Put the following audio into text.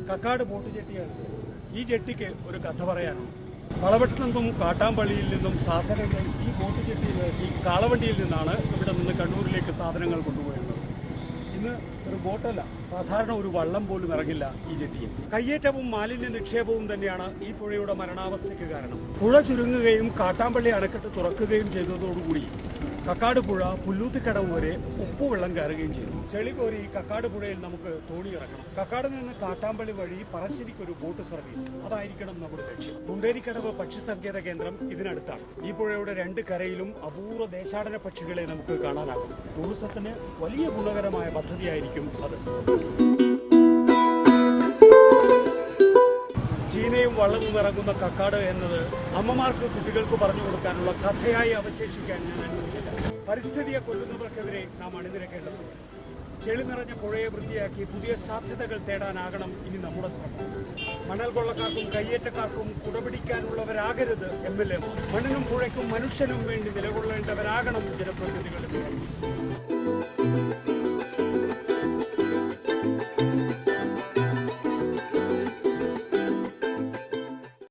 Kakkad boat ജെട്ടിയാണ്. ഈ ജെട്ടിക്ക് ഒരു കഥ പറയാനുണ്ട്. വളവട്ടിൽ നിന്നും കാട്ടാമ്പള്ളിയിൽ നിന്നും സാധനങ്ങൾ ഈ ബോട്ട് ജെട്ടിയിൽ ഈ കാളവണ്ടിയിൽ നിന്നാണ് ഇവിടെ നിന്ന് കണ്ണൂരിലേക്ക് സാധനങ്ങൾ കൊണ്ടുപോയിരുന്നത്. ഇന്ന് ഒരു ബോട്ടല്ല, സാധാരണ ഒരു വള്ളം പോലും ഇറങ്ങില്ല ഈ ജെട്ടിയിൽ. കയ്യേറ്റവും മാലിന്യ നിക്ഷേപവും തന്നെയാണ് ഈ പുഴയുടെ മരണാവസ്ഥയ്ക്ക് കാരണം. പുഴ ചുരുങ്ങുകയും കാട്ടാമ്പള്ളി അണക്കെട്ട് തുറക്കുകയും ചെയ്തതോടുകൂടി കക്കാട് പുഴ പുല്ലൂത്തിക്കടവ് വരെ ഉപ്പുവെള്ളം കയറുകയും ചെയ്തു. ചെളി കോരി കക്കാട് പുഴയിൽ നമുക്ക് തോണി ഇറക്കണം. കക്കാട് നിന്ന് കാട്ടാമ്പള്ളി വഴി പറശ്ശിനിക്കൊരു ബോട്ട് സർവീസ്, അതായിരിക്കണം നമ്മുടെ ലക്ഷ്യം. മുണ്ടേരിക്കടവ് പക്ഷി സങ്കേത കേന്ദ്രം ഇതിനടുത്താണ്. ഈ പുഴയുടെ രണ്ട് കരയിലും അപൂർവ ദേശാടന പക്ഷികളെ നമുക്ക് കാണാനാകും. ടൂറിസത്തിന് വലിയ ഗുണകരമായ പദ്ധതിയായിരിക്കും അത്. ചീനയും വള്ളവും ഇറങ്ങുന്ന കക്കാട് എന്നത് അമ്മമാർക്ക് കുട്ടികൾക്ക് പറഞ്ഞു കൊടുക്കാനുള്ള കഥയായി അവശേഷിക്കാൻ ഞാൻ അനുവദിക്കില്ല. പരിസ്ഥിതിയെ കൊല്ലുന്നവർക്കെതിരെ നാം അണിനിരക്കേണ്ടതുണ്ട്. ചെളി നിറഞ്ഞ പുഴയെ വൃത്തിയാക്കി പുതിയ സാധ്യതകൾ തേടാനാകണം ഇനി നമ്മുടെ ശ്രമം. മണൽ കൊള്ളക്കാർക്കും കയ്യേറ്റക്കാർക്കും കുടപിടിക്കാനുള്ളവരാകരുത് MLA. മണ്ണിനും പുഴയ്ക്കും മനുഷ്യനും വേണ്ടി നിലകൊള്ളേണ്ടവരാകണം ജനപ്രതിനിധികളുടെ.